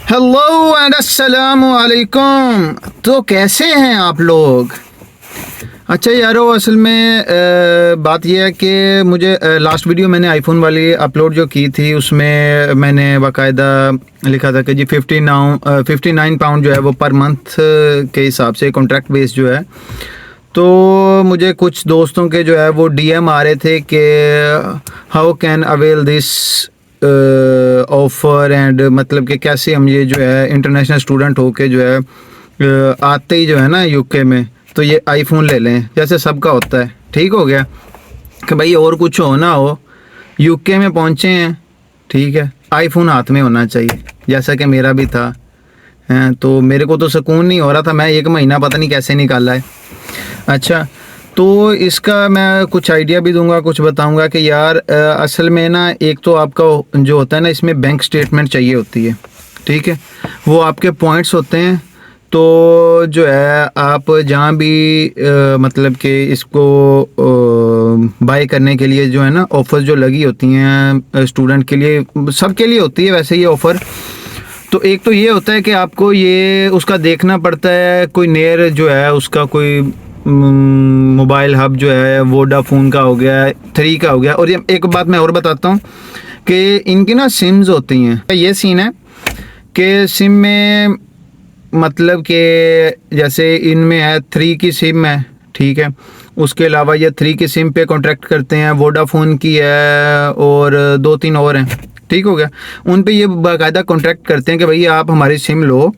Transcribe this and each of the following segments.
Hello and अस्सलाम वालेकुम। तो कैसे हैं आप लोग? अच्छा यारो, असल में बात यह है कि मुझे लास्ट वीडियो मैंने आईफोन वाली अपलोड जो की थी उसमें मैंने बाकायदा लिखा था कि जी 59 पाउंड जो है वो पर मंथ के हिसाब से कॉन्ट्रैक्ट बेस जो है। तो मुझे कुछ दोस्तों के जो है वो डीएम आ रहे थे कि how can avail this offer and मतलब कि कैसे हम ये जो है इंटरनेशनल स्टूडेंट होके जो है आते ही जो है ना यूके में तो ये आईफोन ले लें, जैसे सबका होता है। ठीक हो गया कि भाई और कुछ हो ना हो, यूके में पहुँचे हैं, ठीक है, आईफोन हाथ में होना चाहिए, जैसा कि मेरा भी था। तो मेरे को तो सुकून नहीं हो रहा था, मैं 1 महीना पता नहीं कैसे निकाला है। अच्छा, तो इसका मैं कुछ आइडिया भी दूंगा, कुछ बताऊंगा कि यार असल में ना एक तो आपका जो होता है ना इसमें बैंक स्टेटमेंट चाहिए होती है, ठीक है, वो आपके पॉइंट्स होते हैं। तो जो है आप जहाँ भी मतलब कि इसको बाय करने के लिए जो है ना ऑफ़र जो लगी होती हैं स्टूडेंट के लिए, सबके लिए होती है वैसे ये ऑफ़र। तो एक तो ये होता है कि आपको ये उसका देखना पड़ता है, कोई नेयर जो है उसका कोई मोबाइल हब जो है वोडाफोन का हो गया, 3 का हो गया। और ये एक बात मैं और बताता हूँ कि इनकी ना सिम्स होती हैं। ये सीन है कि सिम में मतलब कि जैसे इनमें है 3 की सिम है, ठीक है, उसके अलावा ये 3 की सिम पे कॉन्ट्रैक्ट करते हैं, वोडाफोन की है और 2-3 और हैं। ठीक हो गया, उन पे ये बाकायदा कॉन्ट्रैक्ट करते हैं कि भाई आप हमारी सिम लो,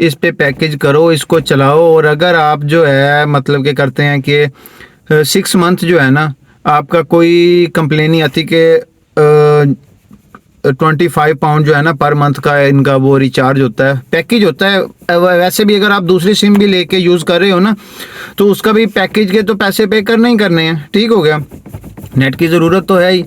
इस पे पैकेज करो, इसको चलाओ। और अगर आप जो है मतलब कि करते हैं कि 6 मंथ जो है ना आपका कोई कंप्लेन नहीं आती कि 25 पाउंड जो है ना पर मंथ का इनका वो रिचार्ज होता है, पैकेज होता है। वैसे भी अगर आप दूसरी सिम भी लेके यूज़ कर रहे हो ना तो उसका भी पैकेज के तो पैसे पे करने ही करने हैं। ठीक हो गया, नेट की ज़रूरत तो है ही,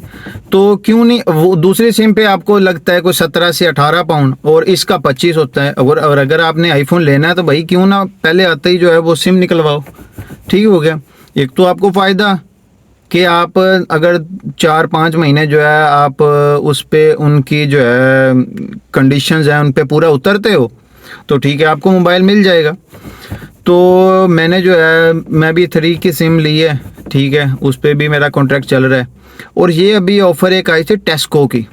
तो क्यों नहीं वो दूसरी सिम पे आपको लगता है कोई 17 से 18 पाउंड और इसका 25 होता है। और अगर आपने आईफोन लेना है तो भाई क्यों ना पहले आते ही जो है वो सिम निकलवाओ। ठीक हो गया, एक तो आपको फ़ायदा कि आप अगर 4-5 महीने जो है आप उस पे उनकी जो है कंडीशंस हैं उन पे पूरा उतरते हो तो ठीक है, आपको मोबाइल मिल जाएगा। तो मैंने जो है मैं भी 3 की सिम ली है, ठीक है, उस पर भी मेरा कॉन्ट्रैक्ट चल रहा है। और ये अभी ऑफ़र एक आई थी टेस्को की,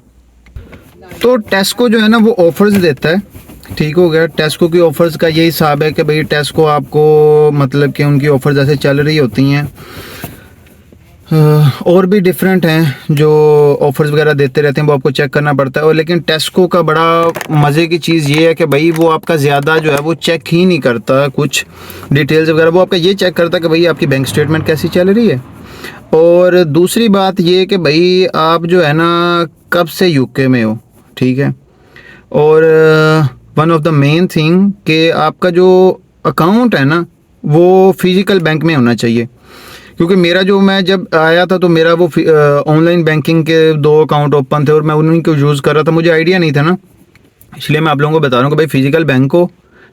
तो टेस्को जो है ना वो ऑफ़र्स देता है। ठीक हो गया, टेस्को की ऑफ़र्स का यही हिसाब है कि भाई टेस्को आपको मतलब कि उनकी ऑफ़र्स ऐसे चल रही होती हैं। और भी डिफरेंट हैं जो ऑफ़र्स वगैरह देते रहते हैं, वो आपको चेक करना पड़ता है। और लेकिन टेस्को का बड़ा मज़े की चीज़ ये है कि भाई वो आपका ज़्यादा जो है वो चेक ही नहीं करता कुछ डिटेल्स वगैरह, वो आपका ये चेक करता है कि भाई आपकी बैंक स्टेटमेंट कैसी चल रही है। और दूसरी बात ये कि भाई आप जो है ना कब से यूके में हो, ठीक है। और one of the main thing कि आपका जो अकाउंट है ना वो फिज़िकल बैंक में होना चाहिए, क्योंकि मेरा जो मैं जब आया था तो मेरा वो ऑनलाइन बैंकिंग के 2 अकाउंट ओपन थे और मैं उन्हीं को यूज़ कर रहा था, मुझे आइडिया नहीं था ना, इसलिए मैं आप लोगों को बता रहा हूँ कि भाई फिजिकल बैंक हो,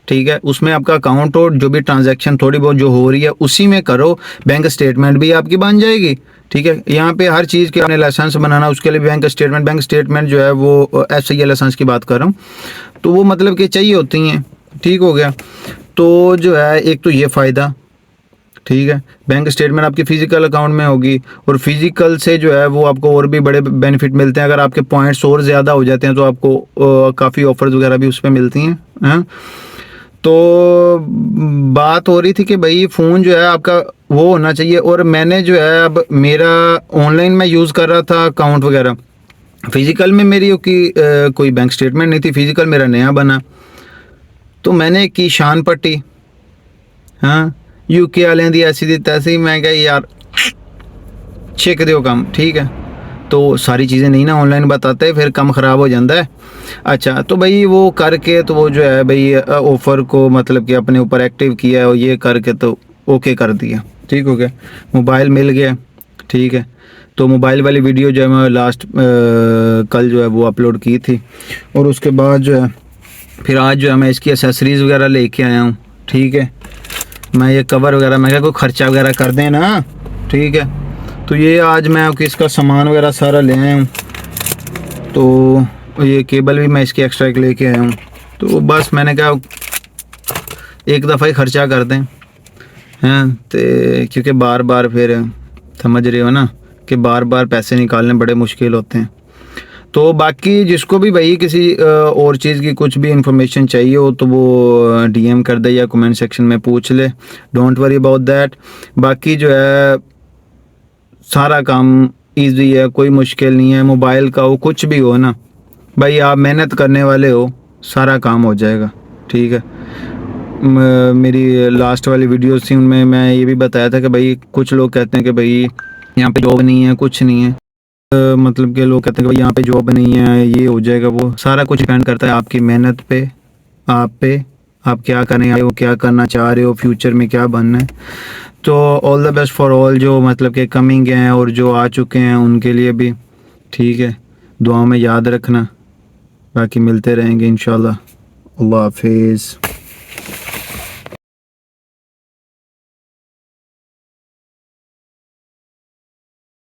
ठीक है, उसमें आपका अकाउंट हो, जो भी ट्रांजैक्शन थोड़ी बहुत जो हो रही है उसी में करो, बैंक स्टेटमेंट भी आपकी बन जाएगी। ठीक है, यहाँ पे हर चीज़ के अपने लाइसेंस बनाना उसके लिए बैंक स्टेटमेंट जो है वो ऐसे ही लाइसेंस की बात कर रहा हूँ, तो वो मतलब कि चाहिए होती हैं। ठीक हो गया, तो जो है एक तो ये फ़ायदा, ठीक है, बैंक स्टेटमेंट आपकी फ़िज़िकल अकाउंट में होगी और फिज़िकल से जो है वो आपको और भी बड़े बेनिफिट मिलते हैं। अगर आपके पॉइंट्स और ज़्यादा हो जाते हैं तो आपको काफ़ी ऑफ़र्स वगैरह भी उस पर मिलती हैं। तो बात हो रही थी कि भाई फ़ोन जो है आपका वो होना चाहिए। और मैंने जो है अब मेरा ऑनलाइन मैं यूज़ कर रहा था अकाउंट वगैरह, फ़िज़िकल में मेरी कोई बैंक स्टेटमेंट नहीं थी, फ़िज़िकल मेरा नया बना, तो मैंने की शान पट्टी, हाँ, यूके वाले दी ऐसी दी तैसी, मैं कहा यार चेक दो कम, ठीक है, तो सारी चीज़ें नहीं ना ऑनलाइन बताते, फिर कम ख़राब हो जाता है। अच्छा, तो भाई वो करके तो वो जो है भाई ऑफ़र को मतलब कि अपने ऊपर एक्टिव किया और ये करके तो ओके कर दिया। ठीक हो गया, मोबाइल मिल गया, ठीक है। तो मोबाइल वाली वीडियो जो है मैं लास्ट कल जो है वो अपलोड की थी। और उसके बाद जो है फिर आज जो है मैं इसकी एसेसरीज़ वगैरह लेके आया हूँ, ठीक है। मैं ये कवर वगैरह मैं क्या कोई ख़र्चा वगैरह कर दें ना, ठीक है, तो ये आज मैं इसका सामान वगैरह सारा ले आया हूँ। तो ये केबल भी मैं इसकी एक्स्ट्रा एक लेके आया हूँ, तो बस मैंने कहा एक दफ़ा ही ख़र्चा कर दें हैं, तो क्योंकि बार बार फिर समझ रहे हो ना कि बार बार पैसे निकालने बड़े मुश्किल होते हैं। तो बाकी जिसको भी भाई किसी और चीज़ की कुछ भी इंफॉर्मेशन चाहिए हो तो वो डीएम कर दे या कमेंट सेक्शन में पूछ ले, डोंट वरी अबाउट दैट। बाकी जो है सारा काम इजी है, कोई मुश्किल नहीं है। मोबाइल का हो कुछ भी हो ना भाई, आप मेहनत करने वाले हो सारा काम हो जाएगा, ठीक है। मेरी लास्ट वाली वीडियोस थी उनमें मैं ये भी बताया था कि भाई कुछ लोग कहते हैं कि भाई यहाँ पे जॉब नहीं है, कुछ नहीं है, मतलब कि लोग कहते हैं कि भाई यहाँ पे जॉब नहीं है, ये हो जाएगा, वो सारा कुछ डिपेंड करता है आपकी मेहनत पे, आप क्या करने आए हो, क्या करना चाह रहे हो, फ्यूचर में क्या बनना है। तो all the best for all जो मतलब कि कमिंग हैं और जो आ चुके हैं उनके लिए भी, ठीक है। दुआओं में याद रखना, बाकी मिलते रहेंगे इंशाल्लाह। अल्लाह हाफिज़।